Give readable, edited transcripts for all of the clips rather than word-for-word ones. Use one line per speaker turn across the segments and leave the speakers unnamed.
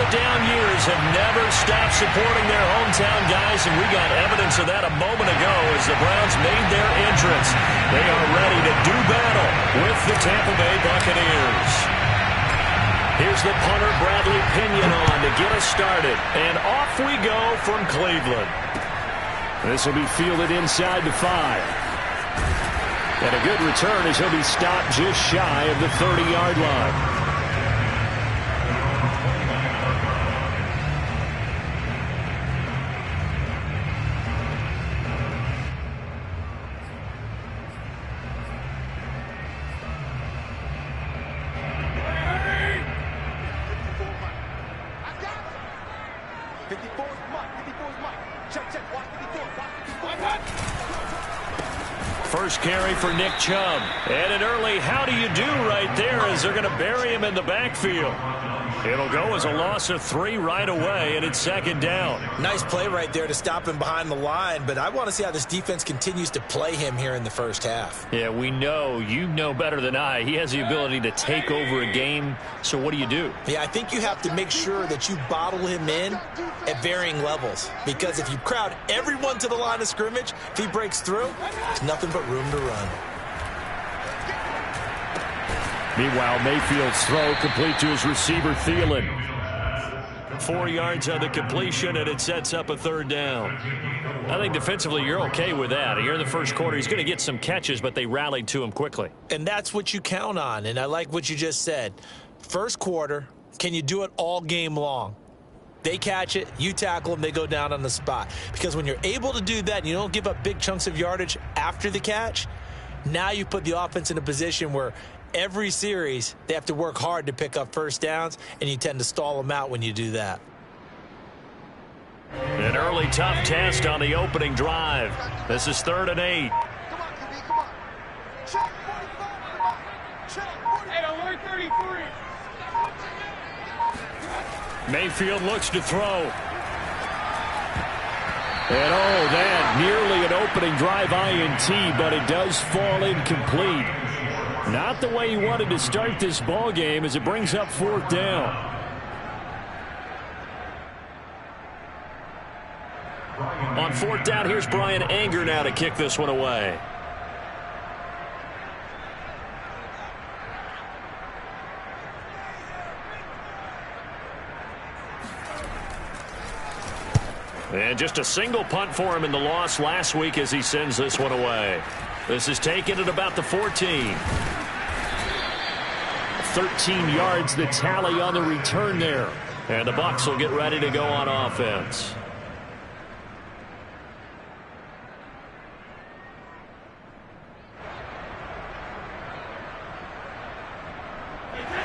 the down years have never stopped supporting their hometown guys, and we got evidence of that a moment ago as the Browns made their entrance. They are ready to do battle with the Tampa Bay Buccaneers. Here's the punter, Bradley Pinion, on to get us started. And off we go from Cleveland. This will be fielded inside the 5. And a good return as he'll be stopped just shy of the 30-yard line. First carry for Nick Chubb. And an early how do you do right there as they're going to bury him in the backfield. It'll go as a loss of 3 right away, and it's second down.
Nice play right there to stop him behind the line, but I want to see how this defense continues to play him here in the first half.
Yeah, we know. You know better than I. He has the ability to take over a game, so what do you do?
Yeah, I think you have to make sure that you bottle him in at varying levels, because if you crowd everyone to the line of scrimmage, if he breaks through, there's nothing but room to run.
Meanwhile, Mayfield's throw complete to his receiver, Thielen. 4 yards on the completion, and it sets up a third down. I think defensively you're okay with that. Here in the first quarter, he's going to get some catches, but they rallied to him quickly.
And that's what you count on, and I like what you just said. First quarter, can you do it all game long? They catch it, you tackle them, they go down on the spot. Because when you're able to do that and you don't give up big chunks of yardage after the catch, now you put the offense in a position where every series, they have to work hard to pick up first downs, and you tend to stall them out when you do that.
An early tough test on the opening drive. This is 3rd and 8.
Come on, QB, come on. Check 45. Check 45. Hey, alert 33.
Mayfield looks to throw. And oh, that nearly an opening drive INT, but it does fall incomplete. Not the way he wanted to start this ball game as it brings up 4th down. On 4th down, here's Brian Anger now to kick this one away. And just a single punt for him in the loss last week as he sends this one away. This is taken at about the 14. 13 yards the tally on the return there. And the Bucs will get ready to go on offense.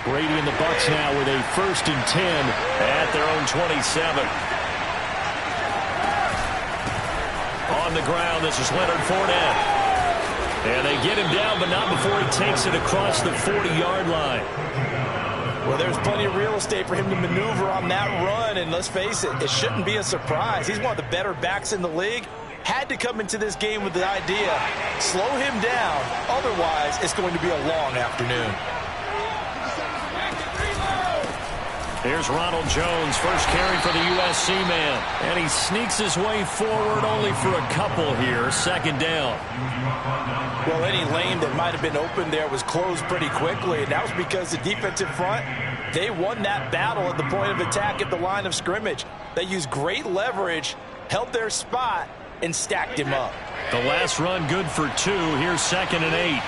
Brady and the Bucs now with a 1st and 10 at their own 27. On the ground, this is Leonard Fournette. And they get him down, but not before he takes it across the 40-yard line.
Well, there's plenty of real estate for him to maneuver on that run, and let's face it, it shouldn't be a surprise. He's one of the better backs in the league. Had to come into this game with the idea, slow him down, otherwise it's going to be a long afternoon.
Here's Ronald Jones, first carry for the USC man. And he sneaks his way forward only for a couple here. 2nd down.
Well, any lane that might have been open there was closed pretty quickly, and that was because the defensive front, they won that battle at the point of attack at the line of scrimmage. They used great leverage, held their spot, and stacked him up.
The last run good for 2. Here's 2nd and 8.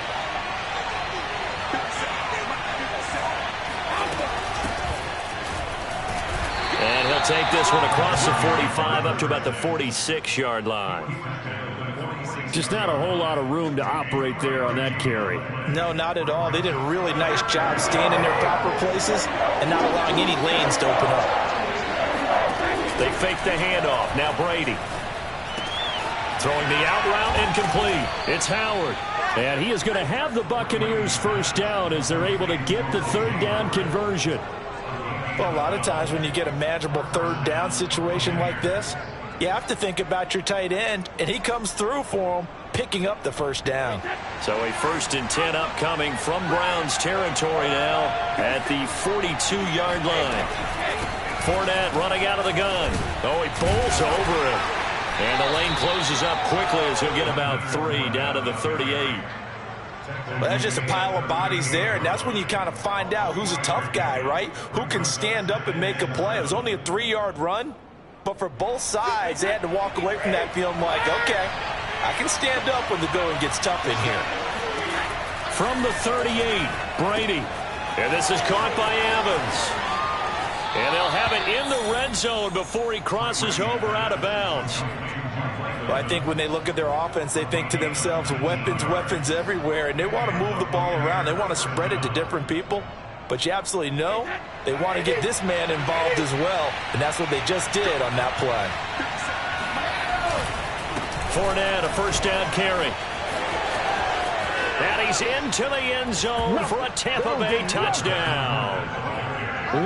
And he'll take this one across the 45 up to about the 46-yard line. Just not a whole lot of room to operate there on that carry.
No, not at all. They did a really nice job staying in their proper places and not allowing any lanes to open up.
They fake the handoff. Now Brady. Throwing the out route incomplete. It's Howard. And he is going to have the Buccaneers first down as they're able to get the 3rd down conversion.
Well, a lot of times when you get a manageable 3rd down situation like this, you have to think about your tight end, and he comes through for him, picking up the 1st down.
So a 1st and 10 upcoming from Browns territory now at the 42-yard line. Fournette running out of the gun. Oh, he pulls over him. And the lane closes up quickly as he'll get about 3 down to the 38.
Well, that's just a pile of bodies there, and that's when you kind of find out who's a tough guy, right? Who can stand up and make a play. It was only a 3-yard run, but for both sides, they had to walk away from that feeling like, okay, I can stand up when the going gets tough in here.
From the 38, Brady. And this is caught by Evans. And they'll have it in the red zone before he crosses over out of bounds.
Well, I think when they look at their offense, they think to themselves, weapons, weapons everywhere, and they want to move the ball around. They want to spread it to different people. But you absolutely know they want to get this man involved as well, and that's what they just did on that play.
Fournette, a first down carry. And he's into the end zone for a Tampa Bay touchdown.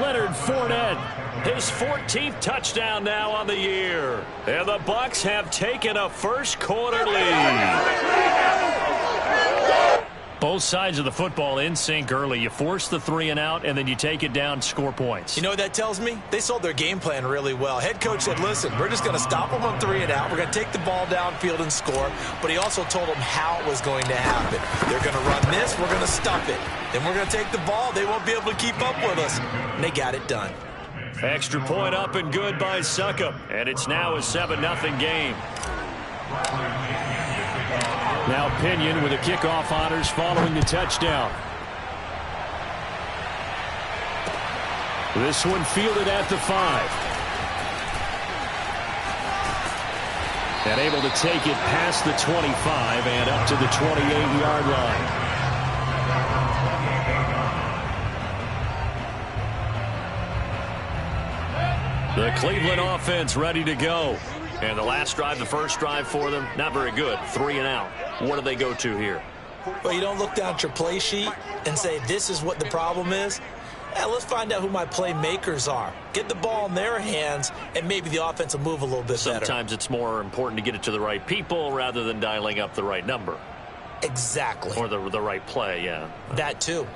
Leonard Fournette, his 14th touchdown now on the year. And the Bucs have taken a first-quarter lead. Both sides of the football in sync early. You force the 3 and out, and then you take it down, score points.
You know what that tells me? They sold their game plan really well. Head coach said, listen, we're just going to stop them on 3 and out. We're going to take the ball downfield and score. But he also told them how it was going to happen. They're going to run this. We're going to stop it. Then we're going to take the ball. They won't be able to keep up with us. And they got it done.
Extra point up and good by Succop. And it's now a 7-0 game. Now Pinion with the kickoff honors following the touchdown. This one fielded at the 5. And able to take it past the 25 and up to the 28-yard line. The Cleveland offense ready to go. And the last drive, the first drive for them, not very good. 3 and out. What do they go to here?
Well, you don't look down at your play sheet and say, this is what the problem is. Yeah, let's find out who my playmakers are. Get the ball in their hands, and maybe the offense will move a little bit better.
Sometimes it's more important to get it to the right people rather than dialing up the right number.
Exactly.
Or the right play, yeah.
That too.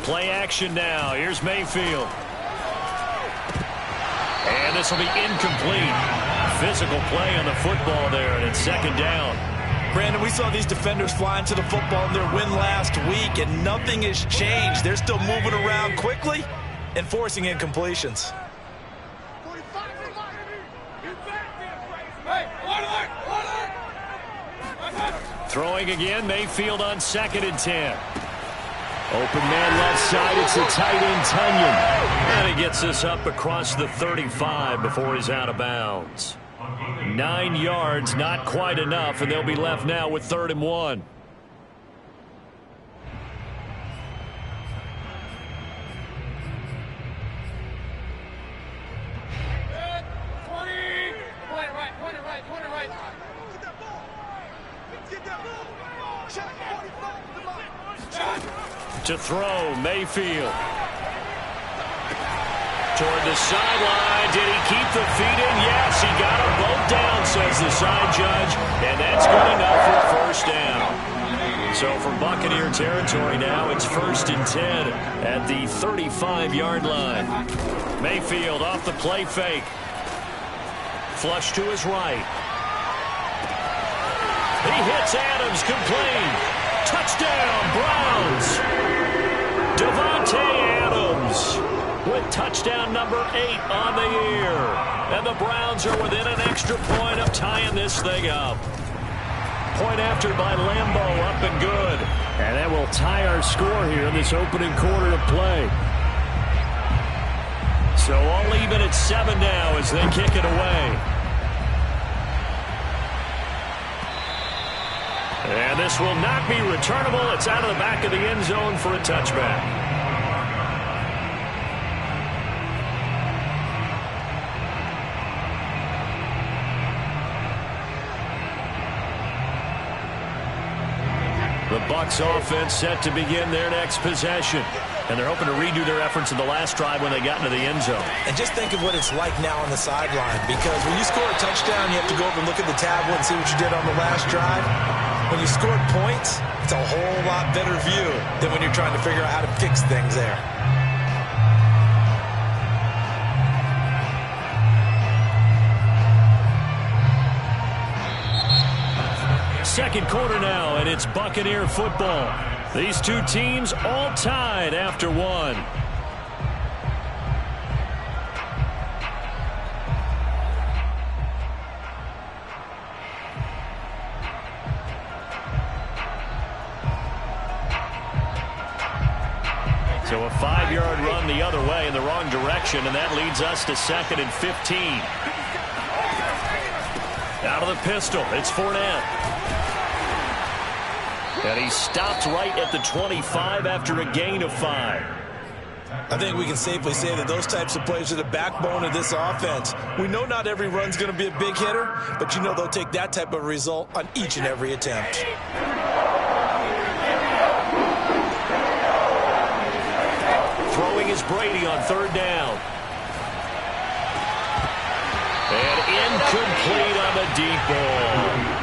Play action now. Here's Mayfield. And this will be incomplete. Physical play on the football there, and it's 2nd down.
Brandon, we saw these defenders fly into the football in their win last week, and nothing has changed. They're still moving around quickly and forcing incompletions.
Throwing again, Mayfield on 2nd and 10. Open man left side, it's the tight end, Tunyon. And he gets this up across the 35 before he's out of bounds. 9 yards, not quite enough, and they'll be left now with 3rd and 1. To throw, Mayfield. Toward the sideline. Did he keep the feet in? Yes, he got them both down, says the side judge. And that's good enough for a first down. So from Buccaneer territory now, it's 1st and 10 at the 35-yard line. Mayfield off the play fake. Flush to his right. He hits Adams, complete. Touchdown, Browns. Davante Adams with touchdown number 8 on the year. And the Browns are within an extra point of tying this thing up. Point after by Lambeau, up and good. And that will tie our score here in this opening quarter of play. So all even at 7 now as they kick it away. And this will not be returnable. It's out of the back of the end zone for a touchback. The Bucs offense set to begin their next possession. And they're hoping to redo their efforts in the last drive when they got into the end zone.
And just think of what it's like now on the sideline, because when you score a touchdown, you have to go over and look at the tablet and see what you did on the last drive. When you scored points, it's a whole lot better view than when you're trying to figure out how to fix things there.
Second quarter now, and it's Buccaneer football. These two teams all tied after one. So a 5-yard run the other way in the wrong direction, and that leads us to 2nd and 15. Out of the pistol, it's Fournette. And he stopped right at the 25 after a gain of 5.
I think we can safely say that those types of plays are the backbone of this offense. We know not every run's going to be a big hitter, but you know they'll take that type of result on each and every attempt.
Throwing is Brady on 3rd down. And incomplete on the deep ball.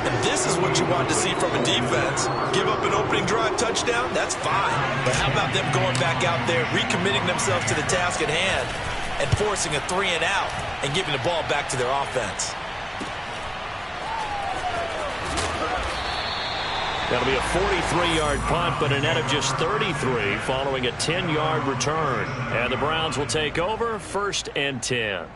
And this is what you want to see from a defense. Give up an opening drive touchdown, that's fine. But how about them going back out there, recommitting themselves to the task at hand, and forcing a 3-and-out and giving the ball back to their offense?
That'll be a 43-yard punt, but a net of just 33 following a 10-yard return. And the Browns will take over 1st and 10.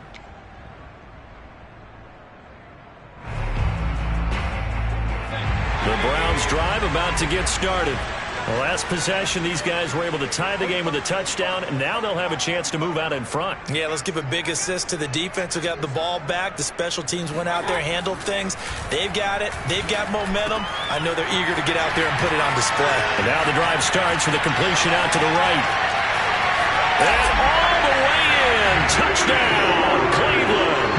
The Browns drive about to get started. The last possession, these guys were able to tie the game with a touchdown, and now they'll have a chance to move out in front.
Yeah, let's give a big assist to the defense who got the ball back. The special teams went out there, handled things. They've got it. They've got momentum. I know they're eager to get out there and put it on display.
And now the drive starts with a completion out to the right. And all the way in. Touchdown, Cleveland.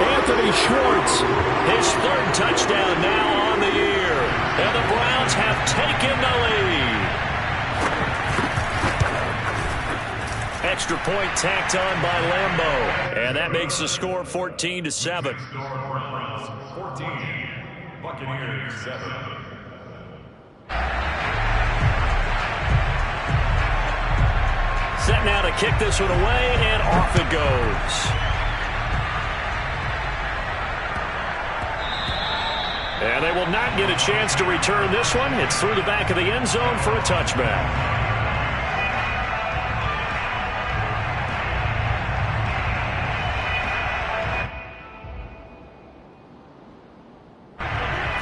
Anthony Schwartz, his 3rd touchdown now on the year. And the Browns have taken the lead. Extra point tacked on by Lambeau. And that makes the score 14-7.
14, Buccaneers 7.
Set now to kick this one away, and off it goes. And they will not get a chance to return this one. It's through the back of the end zone for a touchback.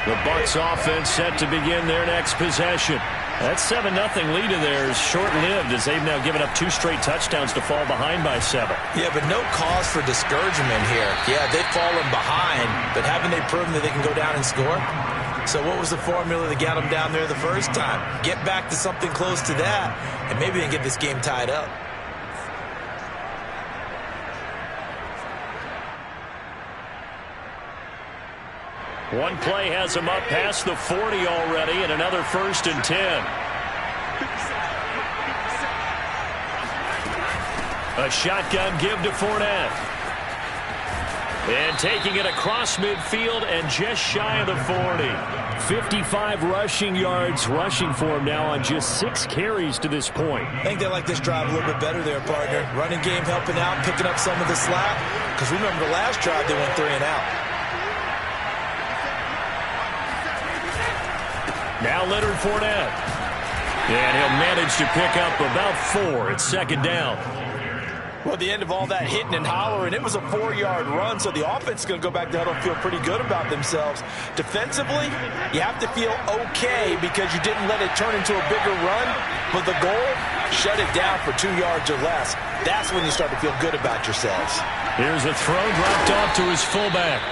The Bucs offense set to begin their next possession. That 7-0 lead of theirs short-lived as they've now given up 2 straight touchdowns to fall behind by 7.
Yeah, but no cause for discouragement here. Yeah, they've fallen behind, but haven't they proven that they can go down and score? So what was the formula that got them down there the first time? Get back to something close to that, and maybe they can get this game tied up.
One play has them up past the 40 already, and another 1st and 10. A shotgun give to Fournette. And taking it across midfield and just shy of the 40. 55 rushing yards rushing for him now on just 6 carries to this point.
I think they like this drive a little bit better there, partner. Running game helping out, picking up some of the slack. Because remember the last drive they went 3-and-out.
Now Leonard Fournette. And he'll manage to pick up about 4. It's 2nd down.
Well, at the end of all that hitting and hollering, it was a 4-yard run, so the offense is going to go back to huddle and feel pretty good about themselves. Defensively, you have to feel okay because you didn't let it turn into a bigger run, but the goal, shut it down for 2 yards or less. That's when you start to feel good about yourselves.
Here's a throw dropped off to his fullback.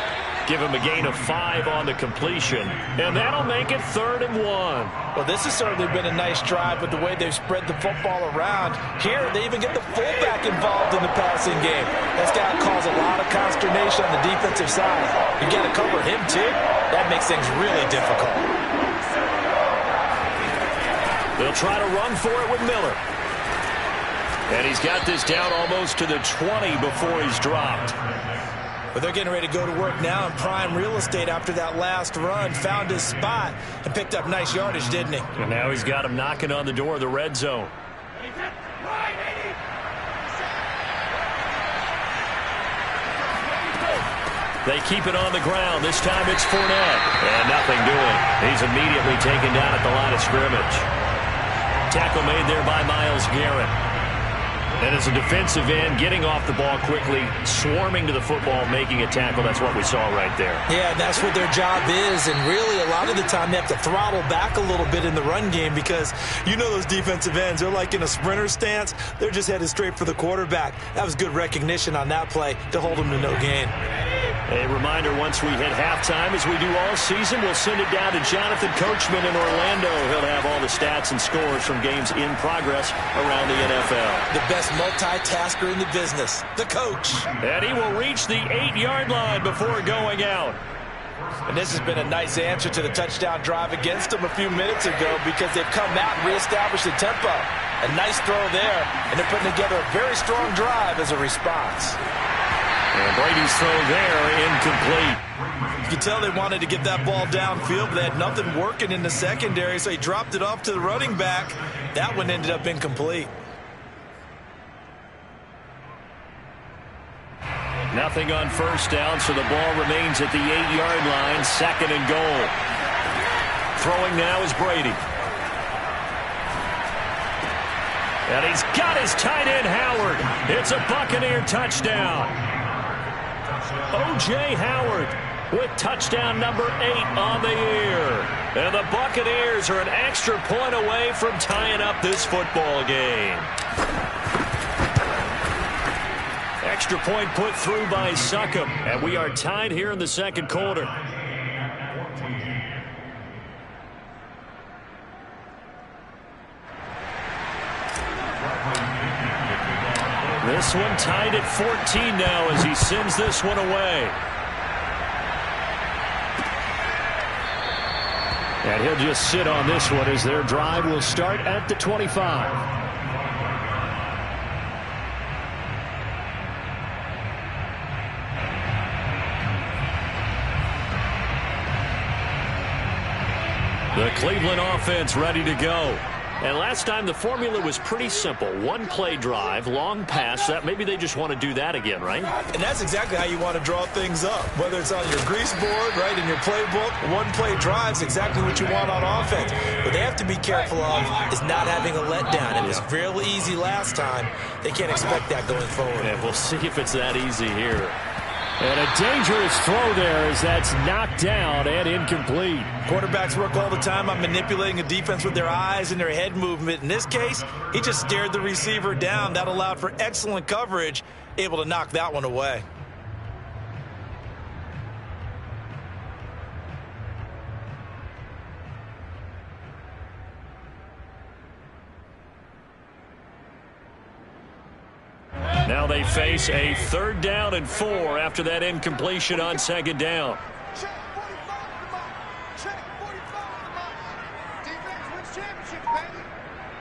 Give him a gain of 5 on the completion. And that'll make it 3rd and 1.
Well, this has certainly been a nice drive with the way they've spread the football around. Here, they even get the fullback involved in the passing game. That's got to cause a lot of consternation on the defensive side. You got to cover him, too. That makes things really difficult.
They'll try to run for it with Miller. And he's got this down almost to the 20 before he's dropped.
But they're getting ready to go to work now in prime real estate after that last run. Found his spot and picked up nice yardage, didn't he?
And now he's got him knocking on the door of the red zone. They keep it on the ground. This time it's Fournette. And nothing doing. He's immediately taken down at the line of scrimmage. Tackle made there by Myles Garrett. And as a defensive end, getting off the ball quickly, swarming to the football, making a tackle. That's what we saw right there.
Yeah, that's what their job is. And really, a lot of the time, they have to throttle back a little bit in the run game because you know those defensive ends, they're like in a sprinter stance. They're just headed straight for the quarterback. That was good recognition on that play to hold them to no gain.
A reminder, once we hit halftime, as we do all season, we'll send it down to Jonathan Coachman in Orlando. He'll have all the stats and scores from games in progress around the NFL.
The best multitasker in the business, the coach.
And he will reach the 8-yard line before going out.
And this has been a nice answer to the touchdown drive against them a few minutes ago because they've come out and reestablished the tempo. A nice throw there, and they're putting together a very strong drive as a response.
And Brady's throw there, incomplete.
You can tell they wanted to get that ball downfield, but they had nothing working in the secondary, so he dropped it off to the running back. That one ended up incomplete.
Nothing on first down, so the ball remains at the 8-yard line, 2nd and goal. Throwing now is Brady. And he's got his tight end, Howard. It's a Buccaneer touchdown. O.J. Howard with touchdown number 8 on the year. And the Buccaneers are an extra point away from tying up this football game. Extra point put through by Succop. And we are tied here in the second quarter. This one tied at 14 now as he sends this one away. And he'll just sit on this one as their drive will start at the 25. The Cleveland offense ready to go. And last time the formula was pretty simple. One play drive, long pass. That maybe they just want to do that again, right?
And that's exactly how you want to draw things up. Whether it's on your grease board, right, in your playbook, one play drive's exactly what you want on offense. What they have to be careful of is not having a letdown. It was real easy last time. They can't expect that going forward.
And we'll see if it's that easy here. And a dangerous throw there as that's knocked down and incomplete.
Quarterbacks work all the time on manipulating a defense with their eyes and their head movement. In this case, he just stared the receiver down. That allowed for excellent coverage, able to knock that one away.
Now they face a 3rd down and 4 after that incompletion on 2nd down.
Check 45 for the month. Check 45 for the month. Defense wins championship, baby.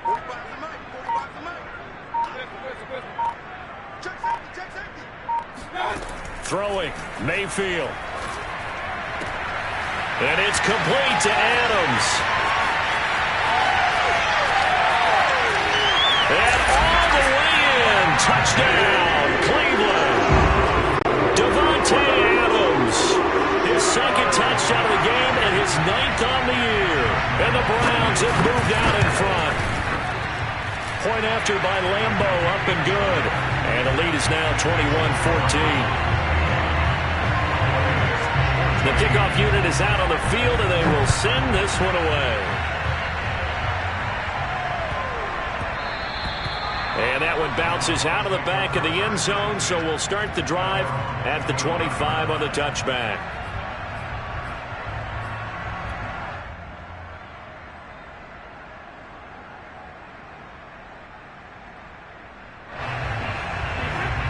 45 for the month. 45 for the month. Check safety. Check safety.
Throwing, Mayfield. And it's complete to Adams. And all the way in. Touchdown, Cleveland. Davante Adams. His 2nd touchdown of the game and his 9th on the year. And the Browns have moved out in front. Point after by Lambo, up and good. And the lead is now 21-14. The kickoff unit is out on the field, and they will send this one away. And that one bounces out of the back of the end zone, so we'll start the drive at the 25 on the touchback.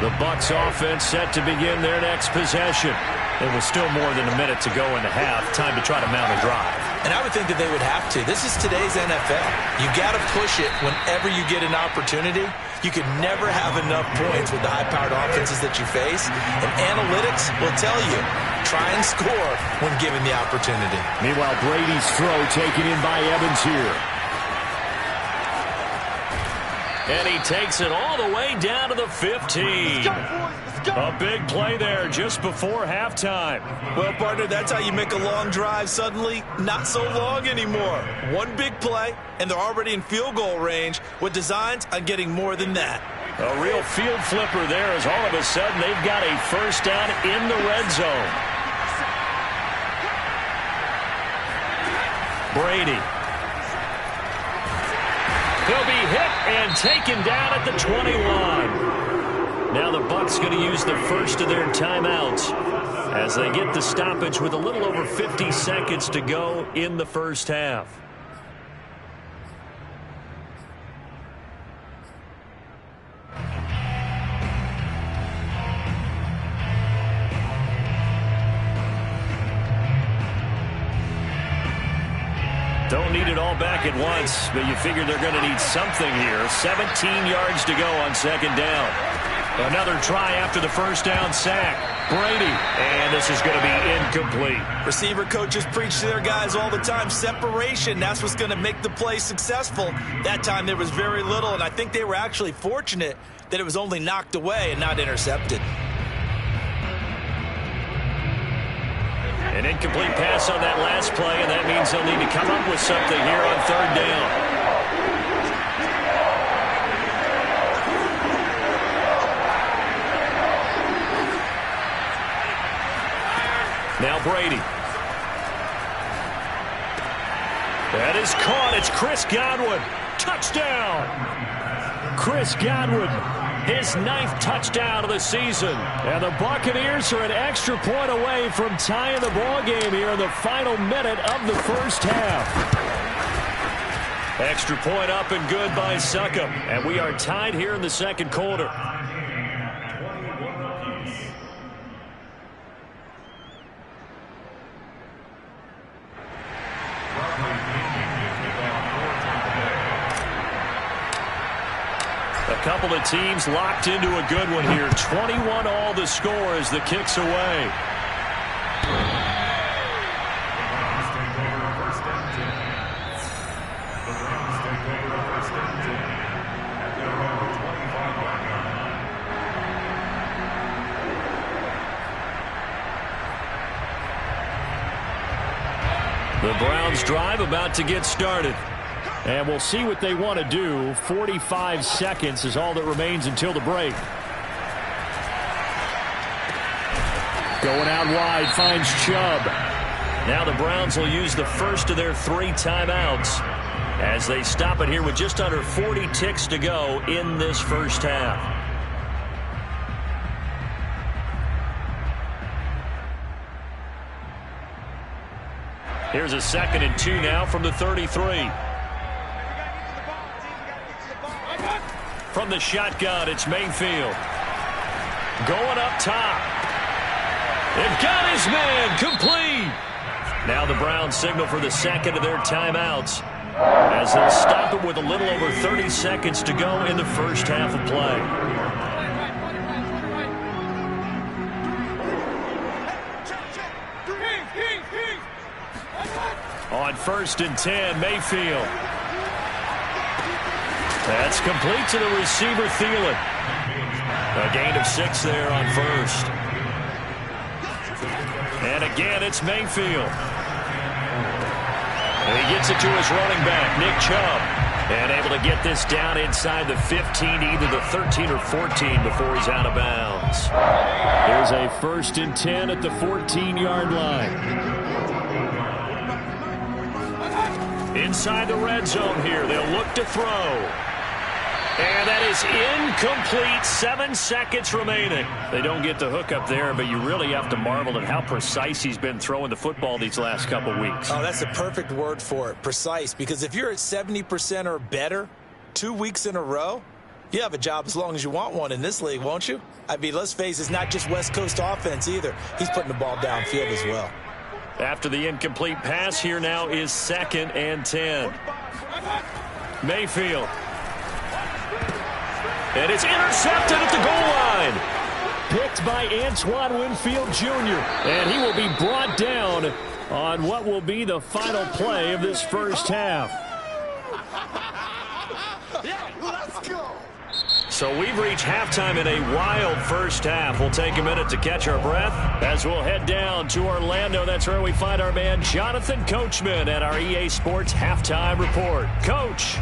The Bucs offense set to begin their next possession. It was still more than a minute to go in the half. Time to try to mount a drive.
And I would think that they would have to. This is today's NFL. You got to push it whenever you get an opportunity. You can never have enough points with the high-powered offenses that you face, and analytics will tell you, try and score when given the opportunity.
Meanwhile, Brady's throw taken in by Evans here. And he takes it all the way down to the 15.
Let's go, boys. Let's go.
A big play there just before halftime.
Well, partner, that's how you make a long drive suddenly not so long anymore. One big play, and they're already in field goal range with designs on getting more than that.
A real field flipper there as all of a sudden they've got a first down in the red zone. Brady. He'll be hit and taken down at the 21. Now the Bucs going to use the first of their timeouts as they get the stoppage with a little over 50 seconds to go in the first half. Don't need it all back at once, but you figure they're going to need something here. 17 yards to go on second down. Another try after the first down sack. Brady, and this is going to be incomplete.
Receiver coaches preach to their guys all the time. Separation, that's what's going to make the play successful. That time there was very little, and I think they were actually fortunate that it was only knocked away and not intercepted.
An incomplete pass on that last play, and that means they'll need to come up with something here on third down. Now Brady. That is caught. It's Chris Godwin. Touchdown. Chris Godwin. His 9th touchdown of the season. And the Buccaneers are an extra point away from tying the ball game here in the final minute of the first half. Extra point up and good by Succop. And we are tied here in the second quarter. A couple of teams locked into a good one here. 21 all the score as the kick's away. The Browns drive about to get started. And we'll see what they want to do. 45 seconds is all that remains until the break. Going out wide, finds Chubb. Now the Browns will use the first of their 3 timeouts as they stop it here with just under 40 ticks to go in this first half. Here's a 2nd and 2 now from the 33. From the shotgun, it's Mayfield. Going up top. They've got his man complete. Now the Browns signal for the 2nd of their timeouts as they'll stop it with a little over 30 seconds to go in the first half of play. On 1st and 10, Mayfield. That's complete to the receiver, Thielen. A gain of 6 there on 1st. And again, it's Mayfield. And he gets it to his running back, Nick Chubb. And able to get this down inside the 15, either the 13 or 14 before he's out of bounds. There's a 1st and 10 at the 14-yard line. Inside the red zone here, they'll look to throw. And that is incomplete. 7 seconds remaining. They don't get the hook up there, but you really have to marvel at how precise he's been throwing the football these last couple weeks.
Oh, that's the perfect word for it, precise. Because if you're at 70% or better 2 weeks in a row, you have a job as long as you want one in this league, won't you? I mean, let's face it, it's not just West Coast offense either. He's putting the ball downfield as well.
After the incomplete pass, here now is 2nd and 10. Mayfield. And it's intercepted at the goal line.
Picked by Antoine Winfield Jr. And he will be brought down on what will be the final play of this first half.
Let's go.
So we've reached halftime in a wild first half. We'll take a minute to catch our breath as we'll head down to Orlando. That's where we find our man Jonathan Coachman at our EA Sports Halftime Report. Coach.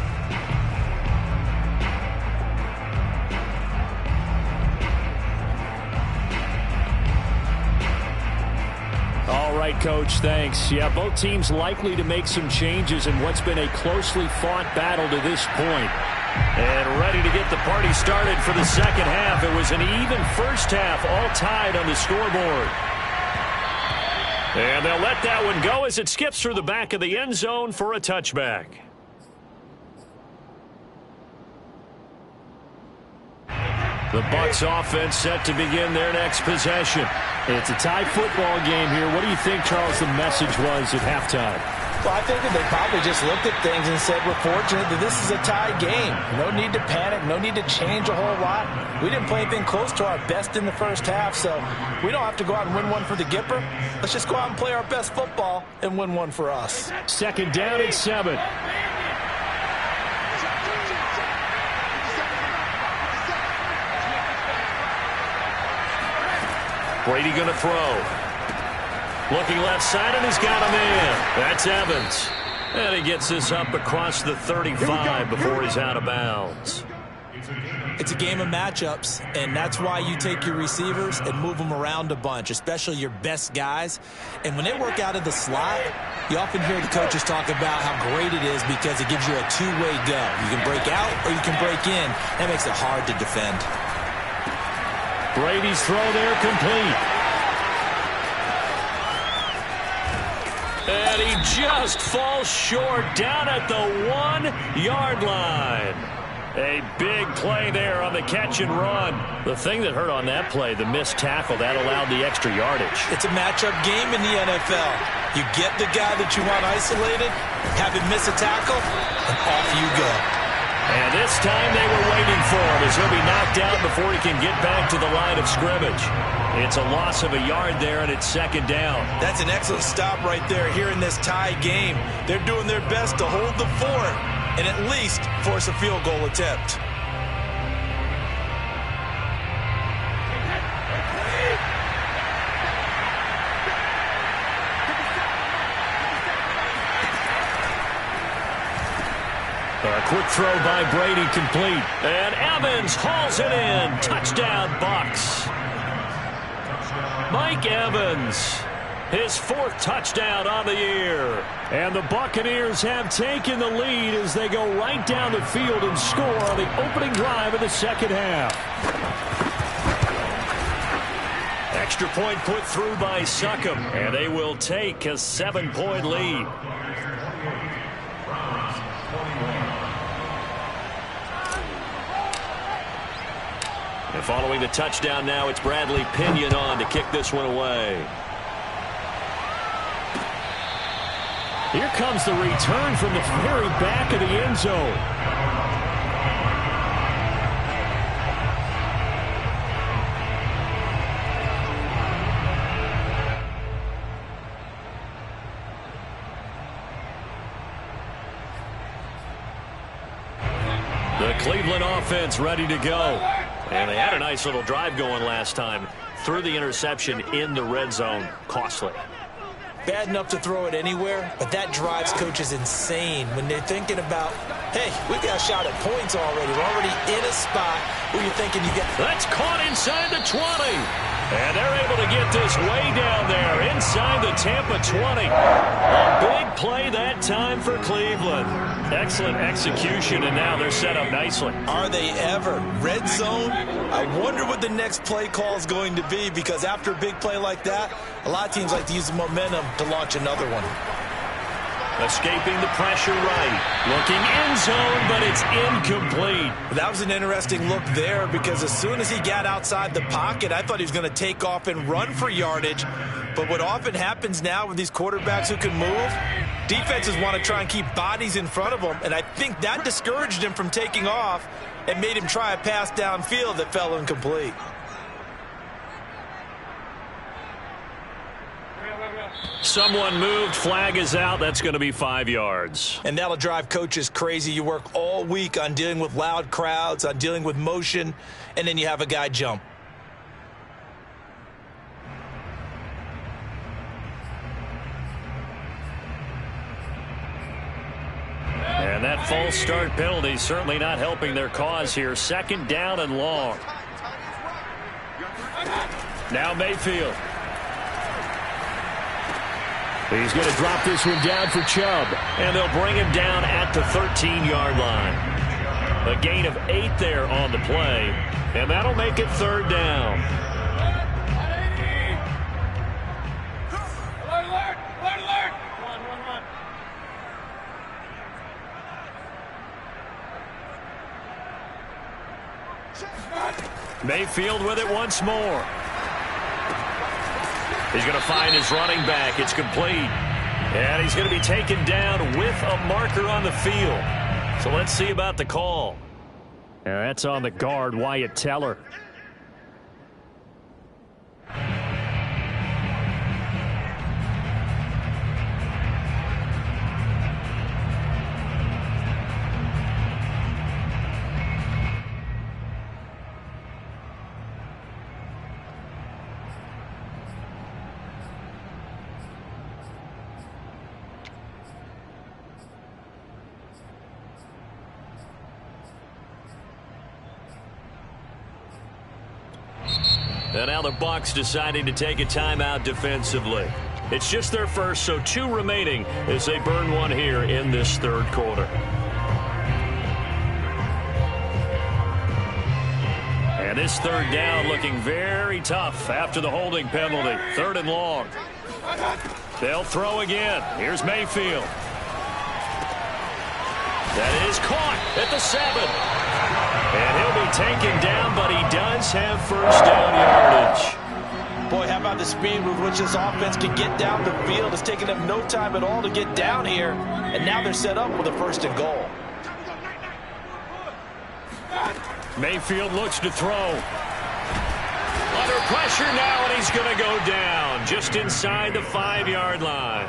All right, Coach, thanks. Yeah, both teams likely to make some changes in what's been a closely fought battle to this point.
And ready to get the party started for the second half. It was an even first half, all tied on the scoreboard. And they'll let that one go as it skips through the back of the end zone for a touchback. The Bucs offense set to begin their next possession.
It's a tie football game here. What do you think, Charles, the message was at halftime?
Well, I think that they probably just looked at things and said, we're fortunate that this is a tie game. No need to panic. No need to change a whole lot. We didn't play anything close to our best in the first half, so we don't have to go out and win one for the Gipper. Let's just go out and play our best football and win one for us.
Second down and 7.
Brady going to throw. Looking left side, and he's got a man. That's Evans. And he gets this up across the 35 before he's out of bounds.
It's a game of matchups, and that's why you take your receivers and move them around a bunch, especially your best guys. And when they work out of the slot, you often hear the coaches talk about how great it is because it gives you a two-way go. You can break out or you can break in. That makes it hard to defend.
Brady's throw there complete.
And he just falls short down at the 1-yard line. A big play there on the catch and run. The thing that hurt on that play, the missed tackle, that allowed the extra yardage.
It's a matchup game in the NFL. You get the guy that you want isolated, have him miss a tackle, and off you go.
And this time they were waiting for him as he'll be knocked out before he can get back to the line of scrimmage. It's a loss of a yard there, and it's second down.
That's an excellent stop right there here in this tie game. They're doing their best to hold the fort and at least force a field goal attempt.
A quick throw by Brady complete. And Evans hauls it in. Touchdown, Bucs. Mike Evans, his 4th touchdown on the year.
And the Buccaneers have taken the lead as they go right down the field and score on the opening drive of the second half.
Extra point put through by Succop, and they will take a 7-point lead. And following the touchdown now, it's Bradley Pinion on to kick this one away.
Here comes the return from the very back of the end zone.
The Cleveland offense ready to go. And they had a nice little drive going last time. Threw the interception in the red zone. Costly.
Bad enough to throw it anywhere, but that drives coaches insane when they're thinking about, hey, we've got a shot at points already. We're already in a spot where you're thinking you get...
That's caught inside the 20. And they're able to get this way down there inside the Tampa 20. A big play that time for Cleveland. Excellent execution, and now they're set up nicely.
Are they ever? Red zone? I wonder what the next play call is going to be, because after a big play like that, a lot of teams like to use the momentum to launch another one.
Escaping the pressure right. Looking end zone, but it's incomplete.
That was an interesting look there, because as soon as he got outside the pocket, I thought he was going to take off and run for yardage. But what often happens now with these quarterbacks who can move, Defenses want to try and keep bodies in front of them, and I think that discouraged him from taking off and made him try a pass downfield that fell incomplete.
Someone moved. Flag is out. That's going to be 5 yards.
And that'll drive coaches crazy. You work all week on dealing with loud crowds, on dealing with motion, and then you have a guy jump.
And that false start penalty certainly not helping their cause here. 2nd down and long. Now Mayfield. He's going to drop this one down for Chubb. And they'll bring him down at the 13-yard line. A gain of 8 there on the play. And that'll make it 3rd down. Mayfield with it once more. He's going to find his running back. It's complete. And he's going to be taken down with a marker on the field. So let's see about the call. And that's on the guard, Wyatt Teller. And now the Bucs deciding to take a timeout defensively. It's just their first, so 2 remaining as they burn one here in this 3rd quarter. And this 3rd down looking very tough after the holding penalty. 3rd and long. They'll throw again. Here's Mayfield. That is caught at the 7. And he'll be taken down, but he does have first down yardage.
Boy, how about the speed with which this offense can get down the field? It's taken them no time at all to get down here, and now they're set up with a 1st and goal.
Mayfield looks to throw. Under pressure now, and he's going to go down just inside the 5-yard line.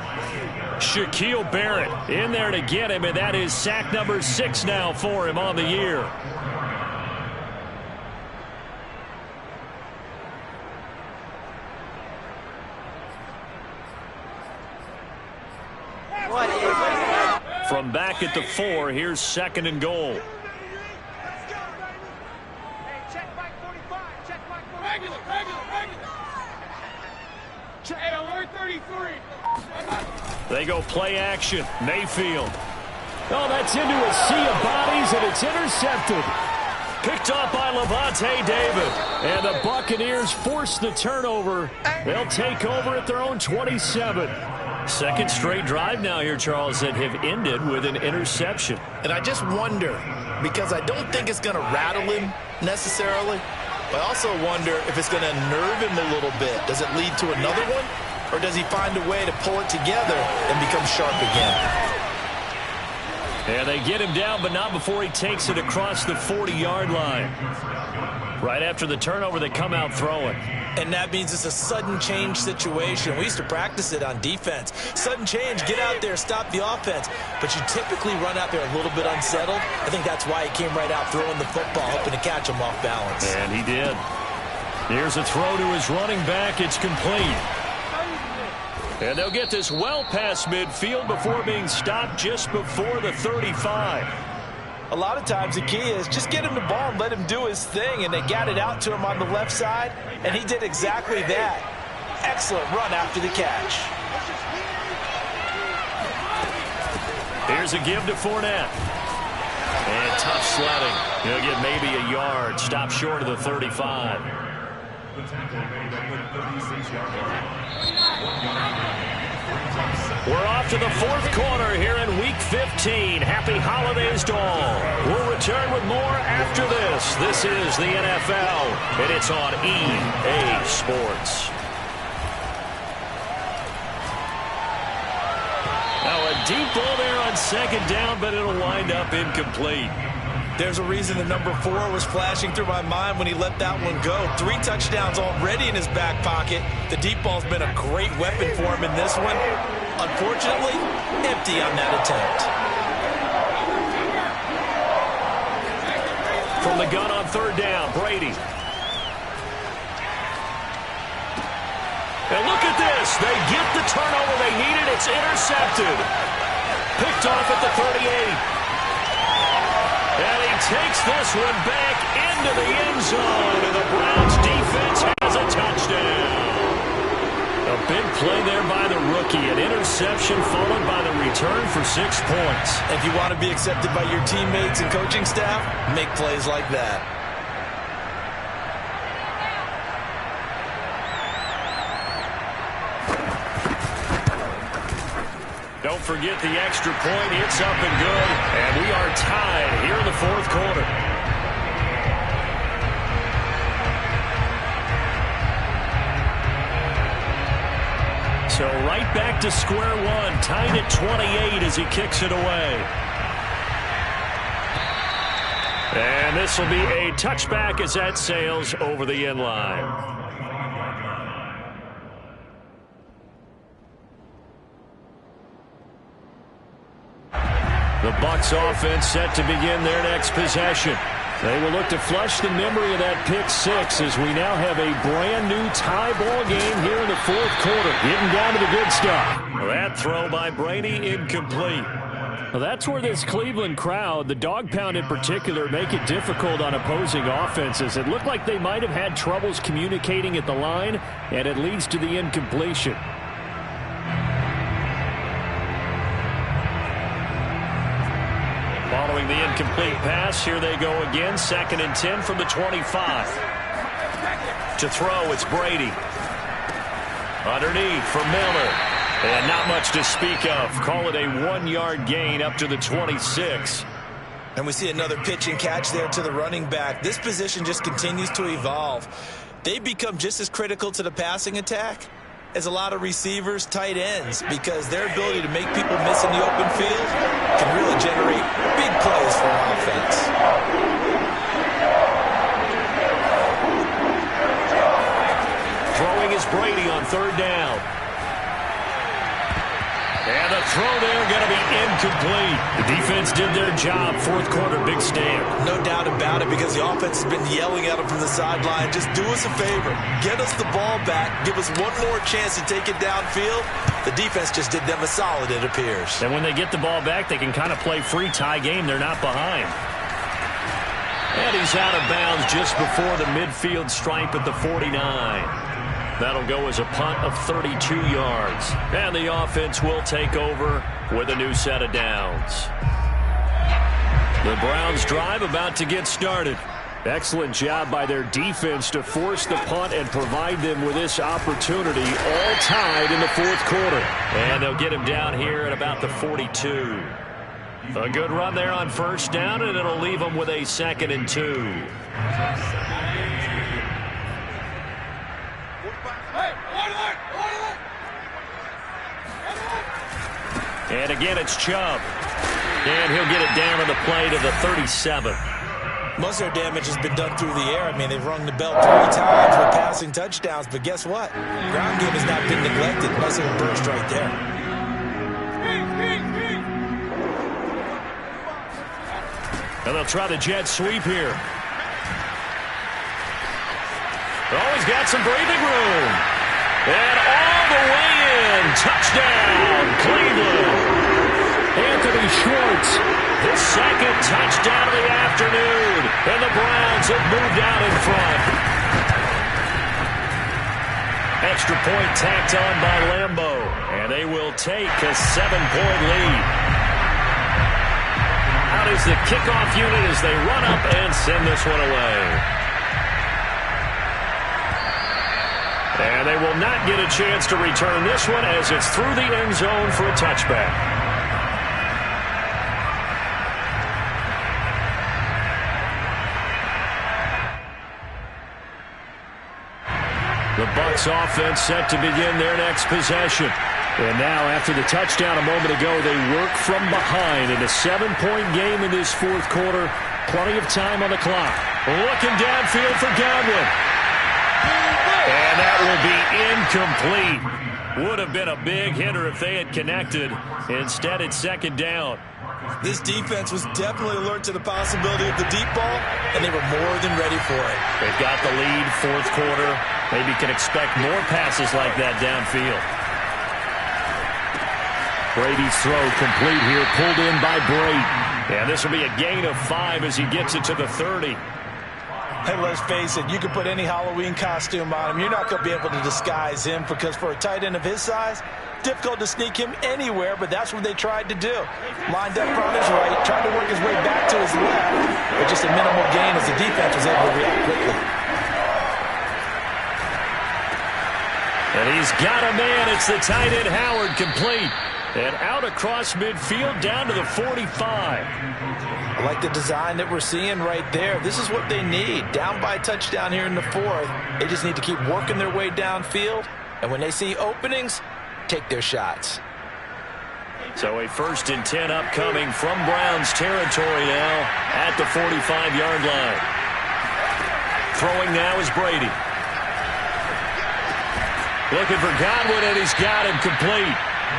Shaquille Barrett in there to get him, and that is sack number 6 now for him on the year. From back at the 4, here's 2nd and goal.
Hey, check Mike 45. Check Mike 45. Regular. Check alert 33.
They go play action. Mayfield. Oh, that's into a sea of bodies, and it's intercepted. Picked up by Lavonte David. And the Buccaneers force the turnover. They'll take over at their own 27. 2nd straight drive now here, Charles, that have ended with an interception.
And I just wonder, because I don't think it's going to rattle him necessarily, but I also wonder if it's going to nerve him a little bit. Does it lead to another one, or does he find a way to pull it together and become sharp again?
And they get him down, but not before he takes it across the 40-yard line. Right after the turnover, they come out throwing.
And that means it's a sudden change situation. We used to practice it on defense. Sudden change, get out there, stop the offense. But you typically run out there a little bit unsettled. I think that's why he came right out throwing the football, hoping to catch him off balance.
And he did. Here's a throw to his running back. It's complete. And they'll get this well past midfield before being stopped just before the 35.
A lot of times the key is just get him the ball and let him do his thing, and they got it out to him on the left side, and he did exactly that. Excellent run after the catch.
Here's a give to Fournette. And tough sledding. He'll get maybe a yard. Stop short of the 35.
The tackle made at the 36-yard line.
We're off to the 4th quarter here in Week 15. Happy holidays to all. We'll return with more after this. This is the NFL, and it's on EA Sports. Now a deep ball there on second down, but it'll wind up incomplete.
There's a reason the number 4 was flashing through my mind when he let that one go. 3 touchdowns already in his back pocket. The deep ball's been a great weapon for him in this one. Unfortunately, empty on that attempt.
From the gun on third down, Brady. And look at this. They get the turnover they needed. It's intercepted. Picked off at the 38. And he takes this one back into the end zone. And the Browns defense has a touchdown. A big play there by the rookie. An interception followed by the return for 6 points.
If you want to be accepted by your teammates and coaching staff, make plays like that.
Don't forget the extra point. It's up and good. And we are tied here in the fourth quarter. So right back to square one. Tied at 28 as he kicks it away. And this will be a touchback as that sails over the end line. The Bucs offense set to begin their next possession. They will look to flush the memory of that pick 6 as we now have a brand new tie ball game here in the fourth quarter. Getting down to the good stuff. That throw by Brady incomplete. Well, that's where this Cleveland crowd, the dog pound in particular, make it difficult on opposing offenses. It looked like they might have had troubles communicating at the line, and it leads to the incompletion. Following the incomplete pass, here they go again. 2nd and 10 from the 25. To throw, it's Brady. Underneath for Miller. And not much to speak of. Call it a 1-yard gain up to the 26.
And we see another pitch and catch there to the running back. This position just continues to evolve. They become just as critical to the passing attack as a lot of receivers, tight ends, because their ability to make people miss in the open field can really generate big plays for an offense.
Throwing is Brady on third down. And the throw there going to be incomplete. The defense did their job. Fourth quarter, big stand.
No doubt about it, because the offense has been yelling at them from the sideline. Just do us a favor. Get us the ball back. Give us one more chance to take it downfield. The defense just did them a solid, it appears.
And when they get the ball back, they can kind of play free tie game. They're not behind. And he's out of bounds just before the midfield stripe at the 49. That'll go as a punt of 32 yards. And the offense will take over with a new set of downs. The Browns drive about to get started. Excellent job by their defense to force the punt and provide them with this opportunity, all tied in the fourth quarter. And they'll get him down here at about the 42. A good run there on first down, and it'll leave them with a 2nd and 2. And again, it's Chubb. And he'll get it down to the play to the 37.
Most of their damage has been done through the air. I mean, they've rung the bell 3 times with passing touchdowns, but guess what? Ground game has not been neglected. Nice little burst right there.
And they'll try the jet sweep here. Oh, he's got some breathing room. And all the way in. Touchdown, Cleveland. Anthony Schwartz, his 2nd touchdown of the afternoon. And the Browns have moved out in front. Extra point tacked on by Lambeau. And they will take a 7-point lead. Out is the kickoff unit as they run up and send this one away. And they will not get a chance to return this one as it's through the end zone for a touchback. The Bucs offense set to begin their next possession. And now, after the touchdown a moment ago, they work from behind in a 7-point game in this fourth quarter. Plenty of time on the clock. Looking downfield for Godwin. And that will be incomplete. Would have been a big hitter if they had connected. Instead, it's second down.
This defense was definitely alert to the possibility of the deep ball, and they were more than ready for it.
They've got the lead, fourth quarter. Maybe can expect more passes like that downfield. Brady's throw complete here, pulled in by Brady. And this will be a gain of 5 as he gets it to the 30.
Hey, let's face it, you can put any Halloween costume on him. You're not going to be able to disguise him because for a tight end of his size, difficult to sneak him anywhere, but that's what they tried to do. Lined up on his right, tried to work his way back to his left, but just a minimal gain as the defense was able to react quickly.
And he's got a man. It's the tight end Howard, complete. And out across midfield down to the 45.
I like the design that we're seeing right there. This is what they need. Down by a touchdown here in the fourth. They just need to keep working their way downfield. And when they see openings, take their shots.
So a 1st and 10 upcoming from Browns territory now at the 45-yard line. Throwing now is Brady. Looking for Godwin, and he's got him complete.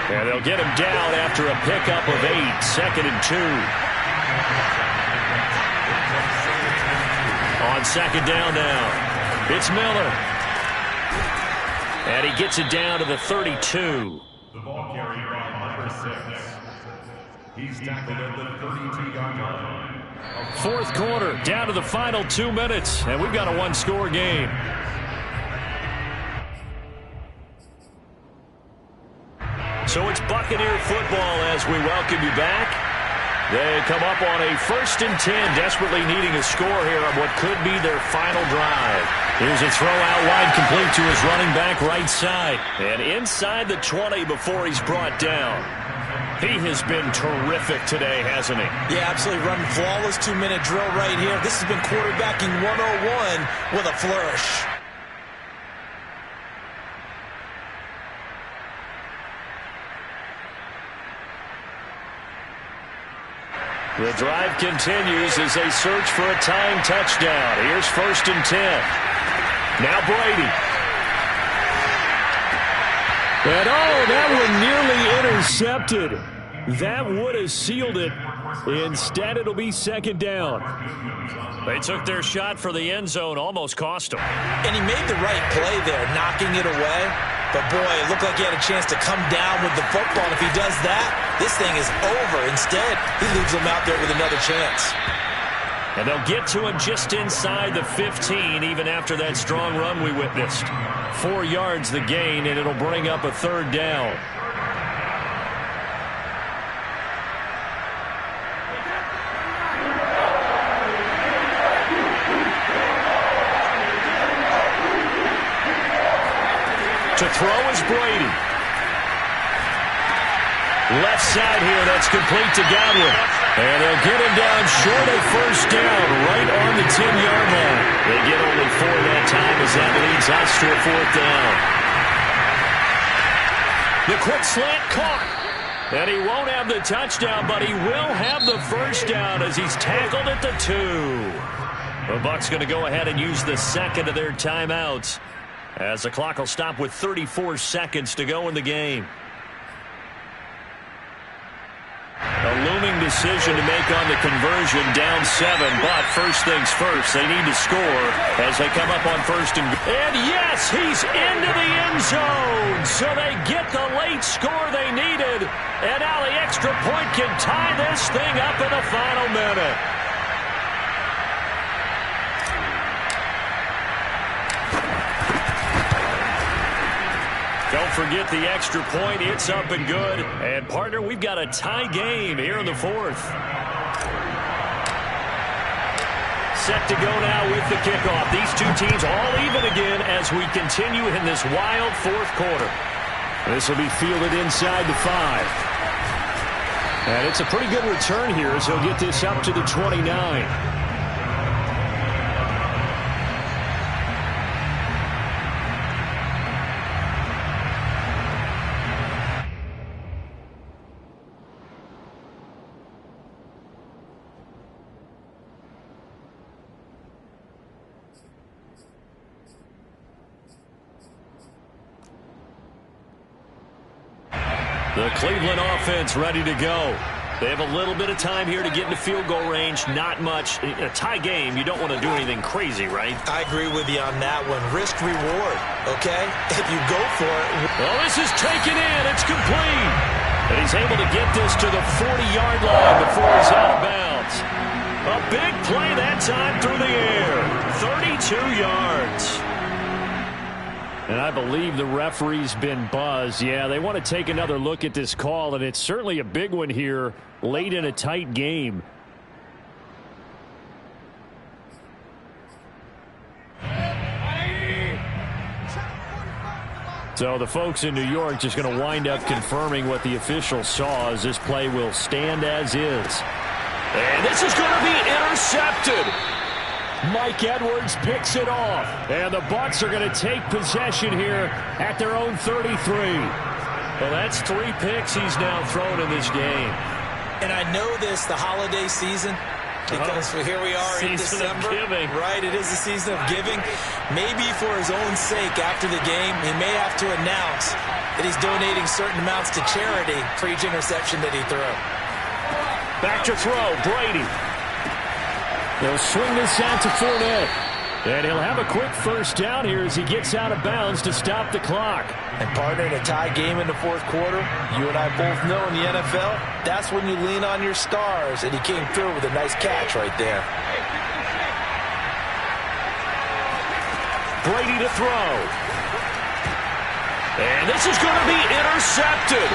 And they'll get him down after a pickup of 8, 2nd and 2. On second down now, it's Miller. And he gets it down to the 32.
The ball carried by number 6. He's tackled at the 32-yard line.
Fourth quarter, down to the final 2 minutes, and we've got a one-score game. So it's Buccaneer football as we welcome you back. They come up on a 1st and 10, desperately needing a score here on what could be their final drive. Here's a throw out wide, complete to his running back right side. And inside the 20 before he's brought down. He has been terrific today, hasn't he?
Yeah, absolutely. Running flawless 2-minute drill right here. This has been quarterbacking 101 with a flourish.
The drive continues as they search for a tying touchdown. Here's 1st and 10. Now Brady. And that one nearly intercepted. That would have sealed it. Instead, it'll be second down. They took their shot for the end zone, almost cost him.
And he made the right play there, knocking it away. But, boy, it looked like he had a chance to come down with the football. And if he does that, this thing is over. Instead, he leaves him out there with another chance.
And they'll get to him just inside the 15, even after that strong run we witnessed. 4 yards the gain, and it'll bring up a 3rd down. To throw is Brady. Left side here, that's complete to Godwin. And they'll get him down short of 1st down, right on the 10-yard line. They get only 4 that time as that leads us to a 4th down. The quick slant caught. And he won't have the touchdown, but he will have the 1st down as he's tackled at the 2. The Bucs going to go ahead and use the second of their timeouts, as the clock will stop with 34 seconds to go in the game. A looming decision to make on the conversion, down 7, but first things first, they need to score as they come up on 1st and... And yes, he's into the end zone, so they get the late score they needed, and now the extra point can tie this thing up in the final minute. Don't forget the extra point. It's up and good. And, partner, we've got a tie game here in the 4th. Set to go now with the kickoff. These two teams all even again as we continue in this wild 4th quarter. This will be fielded inside the 5. And it's a pretty good return here as he'll get this up to the 29. The Cleveland offense ready to go. They have a little bit of time here to get into field goal range. Not much. In a tie game, you don't want to do anything crazy, right?
I agree with you on that one. Risk reward, okay? If you go for it.
Well, this is taken in. It's complete. And he's able to get this to the 40-yard line before he's out of bounds. A big play that time through the air. 32 yards. And I believe the referee's been buzzed. Yeah, they want to take another look at this call, and it's certainly a big one here late in a tight game. So the folks in New York just going to wind up confirming what the officials saw, as this play will stand as is. And this is going to be intercepted. Mike Edwards picks it off. And the Bucs are going to take possession here at their own 33. Well, that's 3 picks he's now thrown in this game.
And I know this, the holiday season, because here we are in December.
Giving.
Right, it is the season of giving. Maybe for his own sake after the game, he may have to announce that he's donating certain amounts to charity for each interception that he threw.
Back to throw, Brady. They'll swing this out to Fournette. And he'll have a quick first down here as he gets out of bounds to stop the clock.
And partner, in a tie game in the fourth quarter, you and I both know in the NFL, that's when you lean on your stars. And he came through with a nice catch right there.
Brady to throw. And this is going to be intercepted.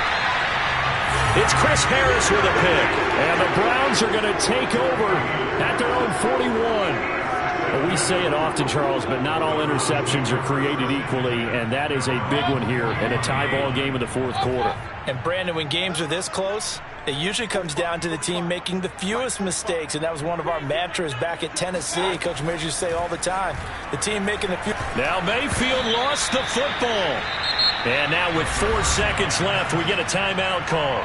It's Chris Harris with a pick. And the Browns are going to take over at their own 41. Well, we say it often, Charles, but not all interceptions are created equally, and that is a big one here in a tie ball game in the fourth quarter.
And, Brandon, when games are this close, it usually comes down to the team making the fewest mistakes, and that was one of our mantras back at Tennessee. Coach Mears used to say all the time, the team making the few.
Now Mayfield lost the football. And now with 4 seconds left, we get a timeout call.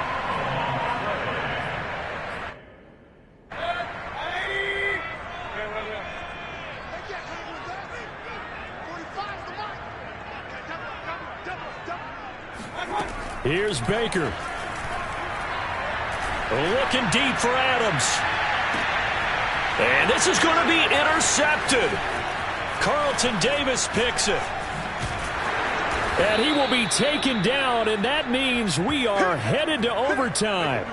Here's Baker. Looking deep for Adams. And this is going to be intercepted. Carlton Davis picks it. And he will be taken down, and that means we are headed to overtime.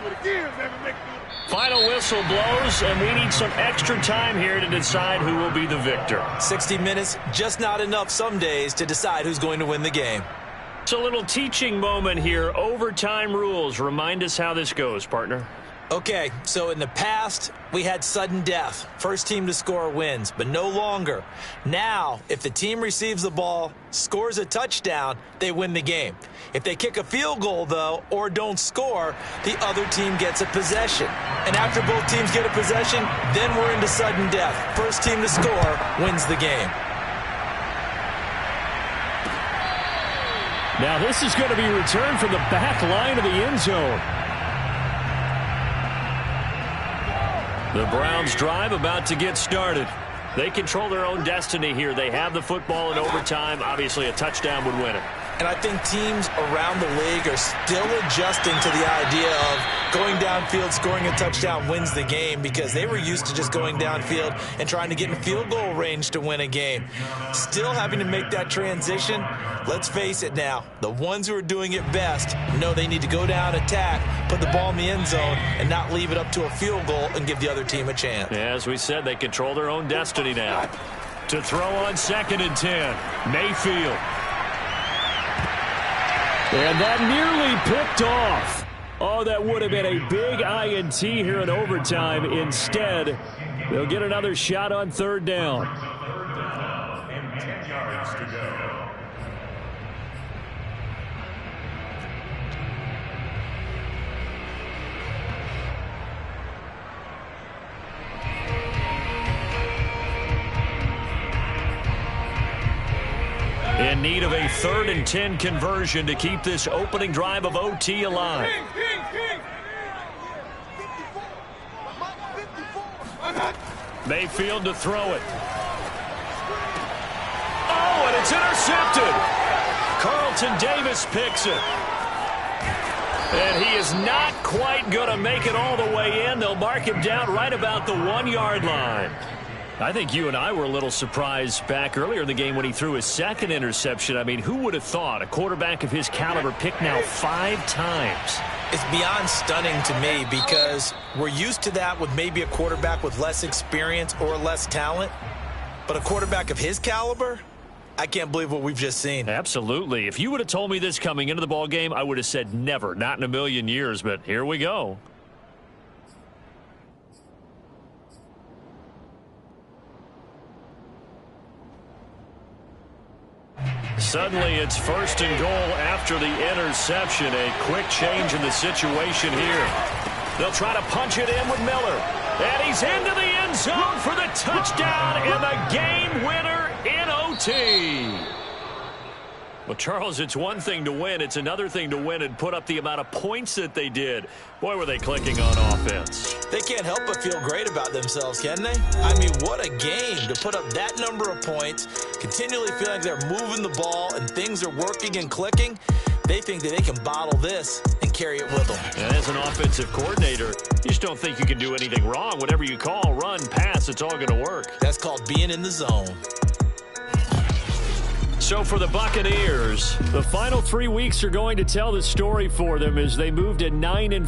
Final whistle blows, and we need some extra time here to decide who will be the victor.
60 minutes, just not enough some days to decide who's going to win the game.
It's a little teaching moment here. Overtime rules. Remind us how this goes, partner.
Okay, so in the past, we had sudden death. First team to score wins, but no longer. Now, if the team receives the ball, scores a touchdown, they win the game. If they kick a field goal, though, or don't score, the other team gets a possession. And after both teams get a possession, then we're into sudden death. First team to score wins the game.
Now this is going to be returned from the back line of the end zone. The Browns drive about to get started. They control their own destiny here. They have the football in overtime. Obviously, a touchdown would win it.
And I think teams around the league are still adjusting to the idea of going downfield, scoring a touchdown wins the game, because they were used to just going downfield and trying to get in field goal range to win a game. Still having to make that transition. Let's face it now, the ones who are doing it best know they need to go down, attack, put the ball in the end zone, and not leave it up to a field goal and give the other team a chance.
As we said, they control their own destiny now. To throw on 2nd and 10, Mayfield. And that nearly picked off. Oh, that would have been a big INT here in overtime. Instead, they'll get another shot on 3rd down.
And 10 yards to go.
In need of a 3rd and 10 conversion to keep this opening drive of OT alive. Mayfield to throw it. Oh, and it's intercepted. Carlton Davis picks it. And he is not quite going to make it all the way in. They'll mark him down right about the 1-yard line. I think you and I were a little surprised back earlier in the game when he threw his second interception. I mean, who would have thought a quarterback of his caliber picked now 5 times?
It's beyond stunning to me because we're used to that with maybe a quarterback with less experience or less talent. But a quarterback of his caliber, I can't believe what we've just seen.
Absolutely. If you would have told me this coming into the ball game, I would have said never, not in a million years. But here we go. Suddenly it's 1st and goal after the interception. A quick change in the situation here. They'll try to punch it in with Miller. And he's into the end zone for the touchdown and the game winner in OT. Well, Charles, it's one thing to win. It's another thing to win and put up the amount of points that they did. Boy, were they clicking on offense.
They can't help but feel great about themselves, can they? I mean, what a game to put up that number of points, continually feel like they're moving the ball and things are working and clicking. They think that they can bottle this and carry it with them.
And as an offensive coordinator, you just don't think you can do anything wrong. Whatever you call, run, pass, it's all going to work.
That's called being in the zone.
So for the Buccaneers, the final 3 weeks are going to tell the story for them as they move to 9-4.